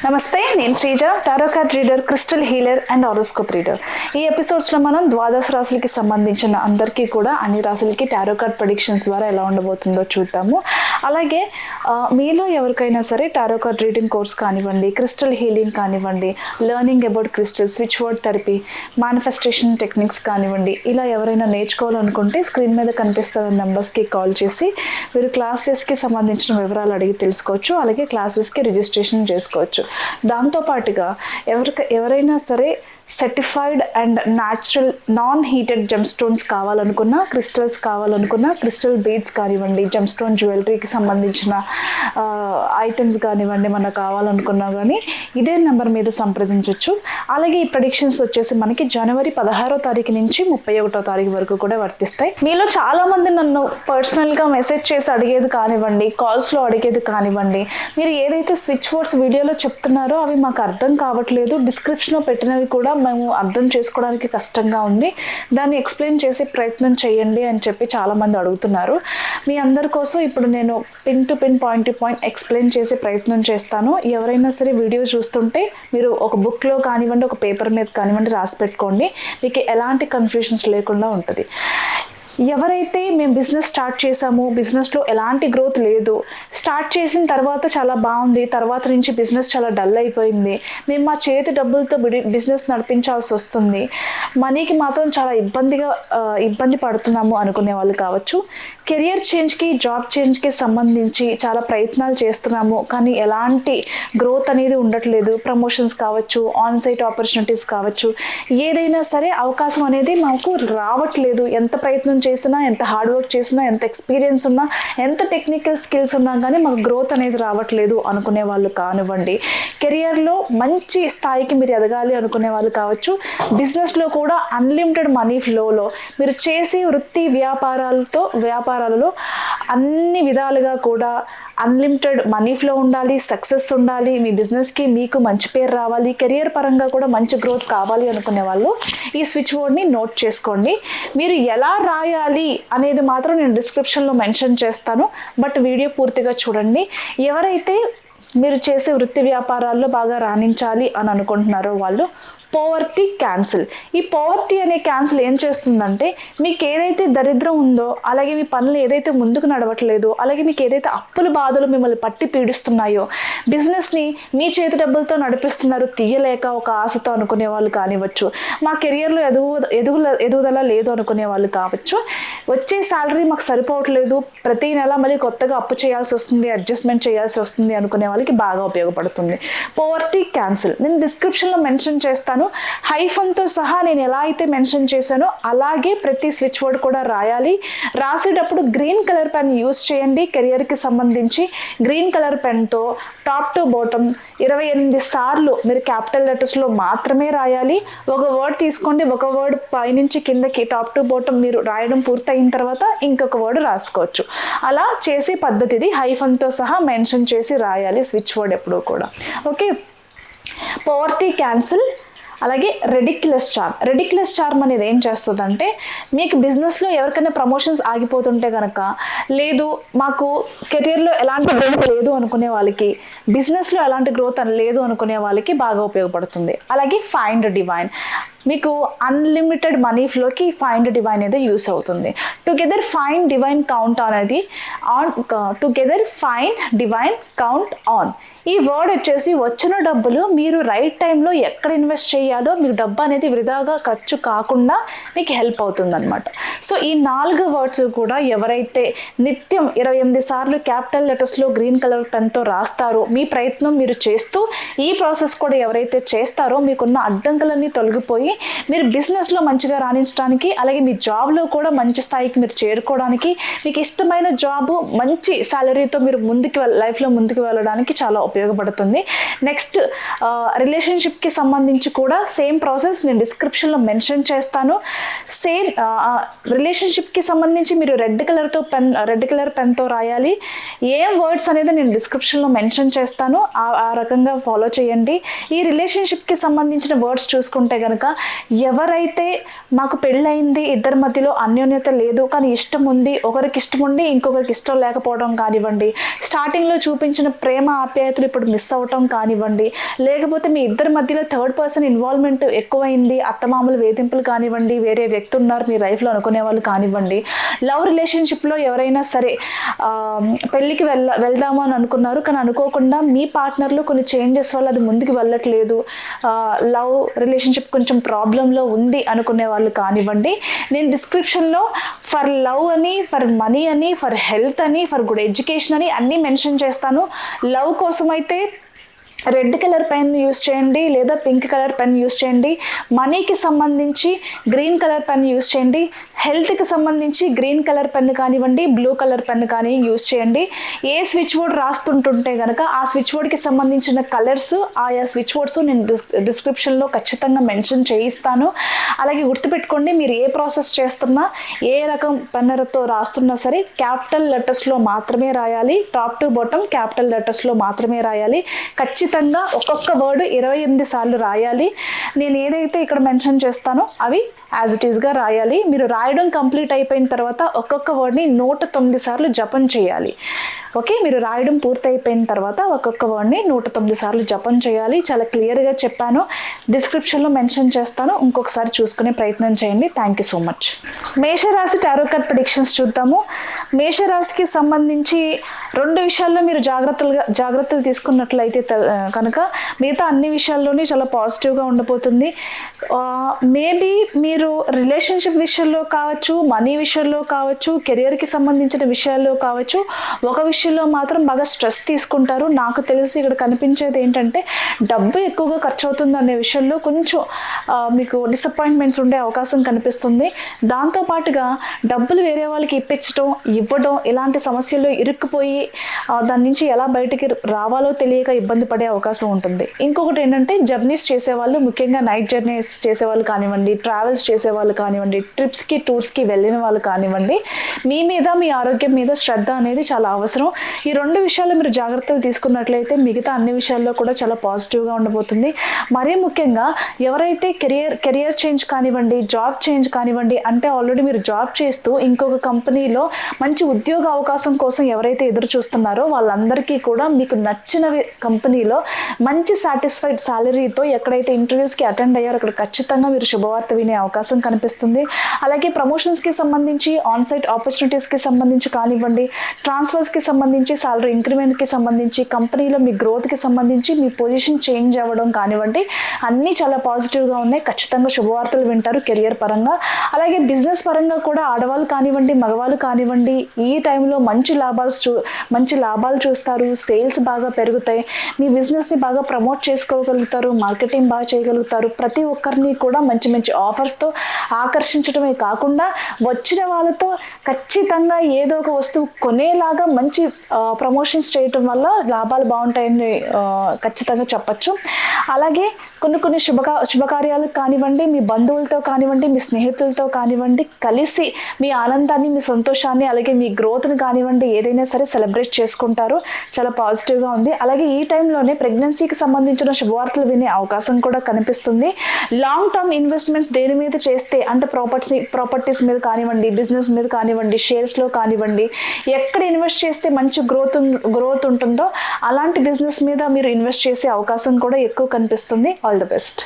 నమస్తే, నేను Sreeja, tarot card reader, crystal healer and horoscope reader. ఈ ఎపిసోడ్స్లో మనం ద్వాదశ రాశులకి సంబంధించిన అందరికీ కూడా అన్ని రాశులకి టారో కార్డ్ ప్రెడిక్షన్స్ ద్వారా ఎలా ఉండబోతుందో చూద్దాము. అలాగే మీలో ఎవరికైనా సరే టారో కార్డ్ రీడింగ్ కోర్స్ కానివ్వండి, క్రిస్టల్ హీలింగ్ కానివ్వండి, learning about crystal, switch word therapy, manifestation techniques కానివ్వండి, ఇలా ఎవరైనా నేర్చుకోవాలనుకుంటే స్క్రీన్ మీద కనిపిస్తున్న నెంబర్స్కి కాల్ చేసి మీరు క్లాసెస్కి సంబంధించిన వివరాలు అడిగి తెలుసుకోవచ్చు. అలాగే క్లాసెస్కి రిజిస్ట్రేషన్ చేసుకోవచ్చు. దాంతోపాటుగా ఎవరైనా సరే certified and natural non heated gem stones కావాలనుకున్నా, క్రిస్టల్స్ కావాలనుకున్నా, క్రిస్టల్ బీడ్స్ కానివ్వండి, జెమ్ స్టోన్ జ్యువెలరీకి సంబంధించిన ఐటమ్స్ కానివ్వండి, మనకు కావాలనుకున్నా కానీ ఇదే నెంబర్ మీద సంప్రదించవచ్చు. అలాగే ఈ ప్రెడిక్షన్స్ వచ్చేసి మనకి జనవరి 16వ తారీఖు నుంచి 31వ తారీఖు వరకు కూడా వర్తిస్తాయి. మీలో చాలామంది నన్ను పర్సనల్గా మెసేజ్ చేసి అడిగేది కానివ్వండి, కాల్స్లో అడిగేది కానివ్వండి, మీరు ఏదైతే స్విచ్ వర్డ్స్ వీడియోలో చెప్తున్నారో అవి మాకు అర్థం కావట్లేదు, డిస్క్రిప్షన్లో పెట్టినవి కూడా మేము అర్థం చేసుకోవడానికి కష్టంగా ఉంది, దాన్ని ఎక్స్ప్లెయిన్ చేసే ప్రయత్నం చేయండి అని చెప్పి చాలామంది అడుగుతున్నారు. మీ అందరి కోసం ఇప్పుడు నేను pin to pin, point to point explain చేసే ప్రయత్నం చేస్తాను. ఎవరైనా సరే వీడియో చూస్తుంటే మీరు ఒక బుక్లో కానివ్వండి, ఒక పేపర్ మీద కానివ్వండి రాసి పెట్టుకోండి, మీకు ఎలాంటి కన్ఫ్యూషన్స్ లేకుండా ఉంటుంది. ఎవరైతే మేము బిజినెస్ స్టార్ట్ చేసామో, బిజినెస్లో ఎలాంటి గ్రోత్ లేదు, స్టార్ట్ చేసిన తర్వాత చాలా బాగుంది, తర్వాత నుంచి బిజినెస్ చాలా డల్ అయిపోయింది, మేము మా చేతి డబ్బులతో బిజినెస్ నడిపించాల్సి వస్తుంది, మనీకి మాత్రం చాలా ఇబ్బంది పడుతున్నాము అనుకునే వాళ్ళు కావచ్చు, కెరియర్ చేంజ్కి, జాబ్ చేంజ్కి సంబంధించి చాలా ప్రయత్నాలు చేస్తున్నాము కానీ ఎలాంటి గ్రోత్ అనేది ఉండట్లేదు, ప్రమోషన్స్ కావచ్చు, ఆన్ సైట్ ఆపర్చునిటీస్ కావచ్చు, ఏదైనా సరే అవకాశం అనేది మాకు రావట్లేదు, ఎంత ప్రయత్నం చేసినా, ఎంత హార్డ్ వర్క్ చేసినా, ఎంత ఎక్స్పీరియన్స్ ఉన్నా, ఎంత టెక్నికల్ స్కిల్స్ ఉన్నా కానీ మాకు గ్రోత్ అనేది రావట్లేదు అనుకునే వాళ్ళు కానివ్వండి, కెరియర్లో మంచి స్థాయికి మీరు ఎదగాలి అనుకునే వాళ్ళు కావచ్చు, బిజినెస్లో కూడా అన్లిమిటెడ్ మనీ ఫ్లోలో మీరు చేసే వృత్తి వ్యాపారాలలో అన్ని విధాలుగా కూడా అన్లిమిటెడ్ మనీ ఫ్లో ఉండాలి, సక్సెస్ ఉండాలి, మీ బిజినెస్కి మీకు మంచి పేరు రావాలి, కెరియర్ పరంగా కూడా మంచి గ్రోత్ కావాలి అనుకునే వాళ్ళు ఈ స్విచ్ వర్డ్ని నోట్ చేసుకోండి. మీరు ఎలా రాయాలి అనేది మాత్రం నేను డిస్క్రిప్షన్లో మెన్షన్ చేస్తాను, బట్ వీడియో పూర్తిగా చూడండి. ఎవరైతే మీరు చేసే వృత్తి వ్యాపారాల్లో బాగా రాణించాలి అని అనుకుంటున్నారో వాళ్ళు పోవర్టీ క్యాన్సిల్. ఈ పోవర్టీ అనే క్యాన్సిల్ ఏం చేస్తుందంటే, మీకు ఏదైతే దరిద్రం ఉందో, అలాగే మీ పనులు ఏదైతే ముందుకు నడవట్లేదో, అలాగే మీకు ఏదైతే అప్పుల బాధలు మిమ్మల్ని పట్టి పీడిస్తున్నాయో, బిజినెస్ని మీ చేతి డబ్బులతో నడిపిస్తున్నారు తీయలేక ఒక ఆశతో అనుకునే వాళ్ళు కానివ్వచ్చు, మా కెరియర్లో ఎదుగుదల లేదు అనుకునే వాళ్ళు కావచ్చు, వచ్చే శాలరీ మాకు సరిపోవట్లేదు, ప్రతి నెల మళ్ళీ కొత్తగా అప్పు చేయాల్సి వస్తుంది, అడ్జస్ట్మెంట్ చేయాల్సి వస్తుంది అనుకునే వాళ్ళకి బాగా ఉపయోగపడుతుంది పోవర్టీ క్యాన్సిల్. నేను డిస్క్రిప్షన్లో మెన్షన్ చేస్తాను, హైఫన్తో సహా నేను ఎలా అయితే మెన్షన్ చేశానో అలాగే ప్రతి స్విచ్ వర్డ్ కూడా రాయాలి. రాసేటప్పుడు గ్రీన్ కలర్ పెన్ యూజ్ చేయండి. కెరియర్కి సంబంధించి గ్రీన్ కలర్ పెన్తో టాప్ టు బాటమ్ 28 సార్లు మీరు క్యాపిటల్ లెటర్స్లో మాత్రమే రాయాలి. ఒక వర్డ్ తీసుకోండి, ఒక వర్డ్ పైనుంచి కిందకి టాప్ టు బాటమ్ మీరు రాయడం పూర్తయిన తర్వాత ఇంకొక వర్డ్ రాసుకోవచ్చు. అలా చేసే పద్ధతిది, హైఫన్తో సహా మెన్షన్ చేసి రాయాలి స్విచ్ వర్డ్ ఎప్పుడూ కూడా. Okay, poverty cancel. అలాగే రెడిక్యులస్ చార్మ్ అనేది ఏం చేస్తుందంటే, మీకు బిజినెస్లో ఎవరికైనా ప్రమోషన్స్ ఆగిపోతుంటే కనుక, లేదు మాకు కెరియర్లో ఎలాంటి గ్రోత్ లేదు అనుకునే వాళ్ళకి, బిజినెస్లో ఎలాంటి గ్రోత్ లేదు అనుకునే వాళ్ళకి బాగా ఉపయోగపడుతుంది. అలాగే ఫైండ్ డివైన్, మీకు అన్లిమిటెడ్ మనీ ఫ్లోకి ఫైండ్ డివైన్ అనేది యూస్ అవుతుంది. టుగెదర్ ఫైండ్ డివైన్ కౌంట్ అనేది ఆన్. ఈ వర్డ్ వచ్చేసి వచ్చిన డబ్బులు మీరు రైట్ టైంలో ఎక్కడ ఇన్వెస్ట్ చేయాలో, మీకు డబ్బు అనేది వృధాగా ఖర్చు కాకుండా మీకు హెల్ప్ అవుతుంది అనమాట. సో ఈ 4 వర్డ్స్ కూడా ఎవరైతే నిత్యం 28 సార్లు క్యాపిటల్ లెటర్స్లో గ్రీన్ కలర్ పెన్తో రాస్తారో, మీ ప్రయత్నం మీరు చేస్తూ ఈ ప్రాసెస్ కూడా ఎవరైతే చేస్తారో, మీకున్న అడ్డంకులన్నీ తొలగిపోయి మీరు బిజినెస్లో మంచిగా రాణించడానికి, అలాగే మీ జాబ్లో కూడా మంచి స్థాయికి మీరు చేరుకోవడానికి, మీకు ఇష్టమైన జాబ్ మంచి శాలరీతో మీరు లైఫ్లో ముందుకు వెళ్ళడానికి చాలా ఉపయోగపడుతుంది. నెక్స్ట్ రిలేషన్షిప్కి సంబంధించి కూడా సేమ్ ప్రాసెస్ నేను డిస్క్రిప్షన్లో మెన్షన్ చేస్తాను. సేమ్ రిలేషన్షిప్కి సంబంధించి మీరు రెడ్ కలర్ పెన్తో రాయాలి. ఏం వర్డ్స్ అనేది నేను డిస్క్రిప్షన్లో మెన్షన్ చేస్తాను, ఆ రకంగా ఫాలో చేయండి. ఈ రిలేషన్షిప్కి సంబంధించిన వర్డ్స్ చూసుకుంటే కనుక ఎవరైతే మాకు పెళ్ళయింది, ఇద్దరి మధ్యలో అన్యోన్యత లేదు కానీ ఇష్టం ఉంది, ఒకరికి ఇష్టం ఉండి ఇంకొకరికి ఇష్టం లేకపోవడం కానివ్వండి, స్టార్టింగ్లో చూపించిన ప్రేమ ఆప్యాయతలు ఇప్పుడు మిస్ అవ్వటం కానివ్వండి, లేకపోతే మీ ఇద్దరి మధ్యలో థర్డ్ పర్సన్ ఇన్వాల్వ్మెంట్ ఎక్కువైంది, అత్తమామలు వేధింపులు కానివ్వండి, వేరే వ్యక్తి ఉన్నారు మీ లైఫ్లో అనుకునే వాళ్ళు కానివ్వండి, లవ్ రిలేషన్షిప్లో ఎవరైనా సరే పెళ్ళికి వెళ్దాము అని అనుకున్నారు కానీ అనుకోకుండా మీ పార్ట్నర్లో కొన్ని చేంజెస్ వల్ల అది ముందుకు వెళ్ళట్లేదు, లవ్ రిలేషన్షిప్ కొంచెం ప్రాబ్లంలో ఉంది అనుకునే వాళ్ళు కానివ్వండి, నేను డిస్క్రిప్షన్లో ఫర్ లవ్ అని, ఫర్ మనీ అని, ఫర్ హెల్త్ అని, ఫర్ గుడ్ ఎడ్యుకేషన్ అని అన్నీ మెన్షన్ చేస్తాను. లవ్ కోసం అయితే రెడ్ కలర్ పెన్ యూస్ చేయండి లేదా పింక్ కలర్ పెన్ యూస్ చేయండి. మనీకి సంబంధించి గ్రీన్ కలర్ పెన్ యూస్ చేయండి. హెల్త్కి సంబంధించి గ్రీన్ కలర్ పెన్ కానివ్వండి, బ్లూ కలర్ పెన్ కానీ యూస్ చేయండి. ఏ స్విచ్ బోర్డ్ రాస్తుంటుంటే కనుక ఆ స్విచ్ బోర్డ్కి సంబంధించిన కలర్స్, ఆయా స్విచ్ బోర్డ్స్ నేను డిస్క్రిప్షన్లో ఖచ్చితంగా మెన్షన్ చేయిస్తాను. అలాగే గుర్తుపెట్టుకోండి, మీరు ఏ ప్రాసెస్ చేస్తున్నా, ఏ రకం పెన్నరతో రాస్తున్నా సరే క్యాపిటల్ లెటర్స్లో మాత్రమే రాయాలి. టాప్ టు బాటమ్ క్యాపిటల్ లెటర్స్లో మాత్రమే రాయాలి. ఖచ్చితంగా ఒక్కొక్క వర్డ్ 28 సార్లు రాయాలి. నేను ఏదైతే ఇక్కడ మెన్షన్ చేస్తానో అవి యాజ్ ఇట్ ఈస్గా రాయాలి. మీరు రాయడం కంప్లీట్ అయిపోయిన తర్వాత ఒక్కొక్క వర్డ్ని 109 సార్లు జపం చేయాలి. ఓకే, మీరు రాయడం పూర్తి అయిపోయిన తర్వాత ఒక్కొక్క వర్డ్ని 109 సార్లు జపం చేయాలి. చాలా క్లియర్గా చెప్పాను, డిస్క్రిప్షన్లో మెన్షన్ చేస్తాను, ఇంకొకసారి చూసుకునే ప్రయత్నం చేయండి. Thank you so much. మేషరాశి టారో కార్డ్ ప్రెడిక్షన్స్ చూద్దాము. మేషరాశికి సంబంధించి 2 విషయాల్లో మీరు జాగ్రత్తలు తీసుకున్నట్లయితే కనుక మిగతా అన్ని విషయాల్లోనే చాలా పాజిటివ్గా ఉండబోతుంది. మేబీ మీరు రిలేషన్షిప్ విషయంలో కావచ్చు, మనీ విషయంలో కావచ్చు, కెరియర్కి సంబంధించిన విషయాల్లో కావచ్చు, ఒక విషయంలో మాత్రం బాగా స్ట్రెస్ తీసుకుంటారు. నాకు తెలిసి ఇక్కడ కనిపించేది ఏంటంటే డబ్బు ఎక్కువగా ఖర్చు అవుతుంది అనే విషయంలో కొంచెం మీకు డిసప్పాయింట్మెంట్స్ ఉండే అవకాశం కనిపిస్తుంది. దాంతోపాటుగా డబ్బులు వేరే వాళ్ళకి ఇవ్వడం ఇలాంటి సమస్యల్లో ఇరుక్కుపోయి దాని నుంచి ఎలా బయటికి రావాలో తెలియక ఇబ్బంది పడే అవకాశం ఉంటుంది. ఇంకొకటి ఏంటంటే జర్నీస్ చేసేవాళ్ళు, ముఖ్యంగా నైట్ జర్నీస్ చేసేవాళ్ళు కానివ్వండి, ట్రావెల్స్ చేసేవాళ్ళు కానివ్వండి, ట్రిప్స్కి టూర్స్కి వెళ్ళిన వాళ్ళు కానివ్వండి, మీ మీద మీ ఆరోగ్యం మీద శ్రద్ధ అనేది చాలా అవసరం. ఈ 2 విషయాలు మీరు జాగ్రత్తలు తీసుకున్నట్లయితే మిగతా అన్ని విషయాల్లో కూడా చాలా పాజిటివ్గా ఉండబోతుంది. మరీ ముఖ్యంగా ఎవరైతే కెరియర్ చేంజ్ కానివ్వండి, జాబ్ చేంజ్ కానివ్వండి, అంటే ఆల్రెడీ మీరు జాబ్ చేస్తూ ఇంకొక కంపెనీలో మంచి ఉద్యోగ అవకాశం కోసం ఎవరైతే ఎదురు చూస్తున్నారో వాళ్ళందరికీ కూడా మీకు నచ్చిన కంపెనీలో మంచి సాటిస్ఫైడ్ సాలరీతో ఎక్కడైతే ఇంటర్వ్యూస్కి అటెండ్ అయ్యారో అక్కడ ఖచ్చితంగా మీరు శుభవార్త వినే అవకాశం కనిపిస్తుంది. అలాగే ప్రమోషన్స్కి సంబంధించి, ఆన్సైట్ ఆపర్చునిటీస్కి సంబంధించి కానివ్వండి, ట్రాన్స్ఫర్స్కి సంబంధించి, సాలరీ ఇంక్రిమెంట్కి సంబంధించి, కంపెనీలో మీ గ్రోత్కి సంబంధించి మీ పొజిషన్ చేంజ్ అవ్వడం కానివ్వండి, అన్నీ చాలా పాజిటివ్గా ఉన్నాయి. ఖచ్చితంగా శుభవార్తలు వింటారు కెరియర్ పరంగా. అలాగే బిజినెస్ పరంగా కూడా ఆడవాళ్ళు కానివ్వండి, మగవాళ్ళు కానివ్వండి, ఈ టైంలో మంచి లాభాలు చూస్తారు. సేల్స్ బాగా పెరుగుతాయి. మీ బిజినెస్ని బాగా ప్రమోట్ చేసుకోగలుగుతారు, మార్కెటింగ్ బాగా చేయగలుగుతారు. ప్రతి ఒక్కరిని కూడా మంచి మంచి ఆఫర్స్తో ఆకర్షించడమే కాకుండా వచ్చిన వాళ్ళతో ఖచ్చితంగా ఏదో ఒక వస్తువు కొనేలాగా మంచి ప్రమోషన్స్ చేయటం వల్ల లాభాలు బాగుంటాయని ఖచ్చితంగా చెప్పచ్చు. అలాగే కొన్ని శుభకార్యాలకు కానివ్వండి, మీ బంధువులతో కానివ్వండి, మీ స్నేహితులతో కానివ్వండి కలిసి మీ ఆనందాన్ని, మీ సంతోషాన్ని, అలాగే మీ గ్రోత్ని కానివ్వండి ఏదైనా సరే సెలబ్రేట్ చేసుకుంటారు. చాలా పాజిటివ్గా ఉంది. అలాగే ఈ టైంలోనే ప్రెగ్నెన్సీకి సంబంధించిన శుభవార్తలు వినే అవకాశం కూడా కనిపిస్తుంది. లాంగ్ టర్మ్ ఇన్వెస్ట్మెంట్స్ దేని మీద చేస్తే, అంటే ప్రాపర్టీస్ మీద కానివ్వండి, బిజినెస్ మీద కానివ్వండి, షేర్స్లో కానివ్వండి, ఎక్కడ ఇన్వెస్ట్ చేస్తే మంచి గ్రోత్ ఉంటుందో అలాంటి బిజినెస్ మీద మీరు ఇన్వెస్ట్ చేసే అవకాశం కూడా ఎక్కువ కనిపిస్తుంది. All the best.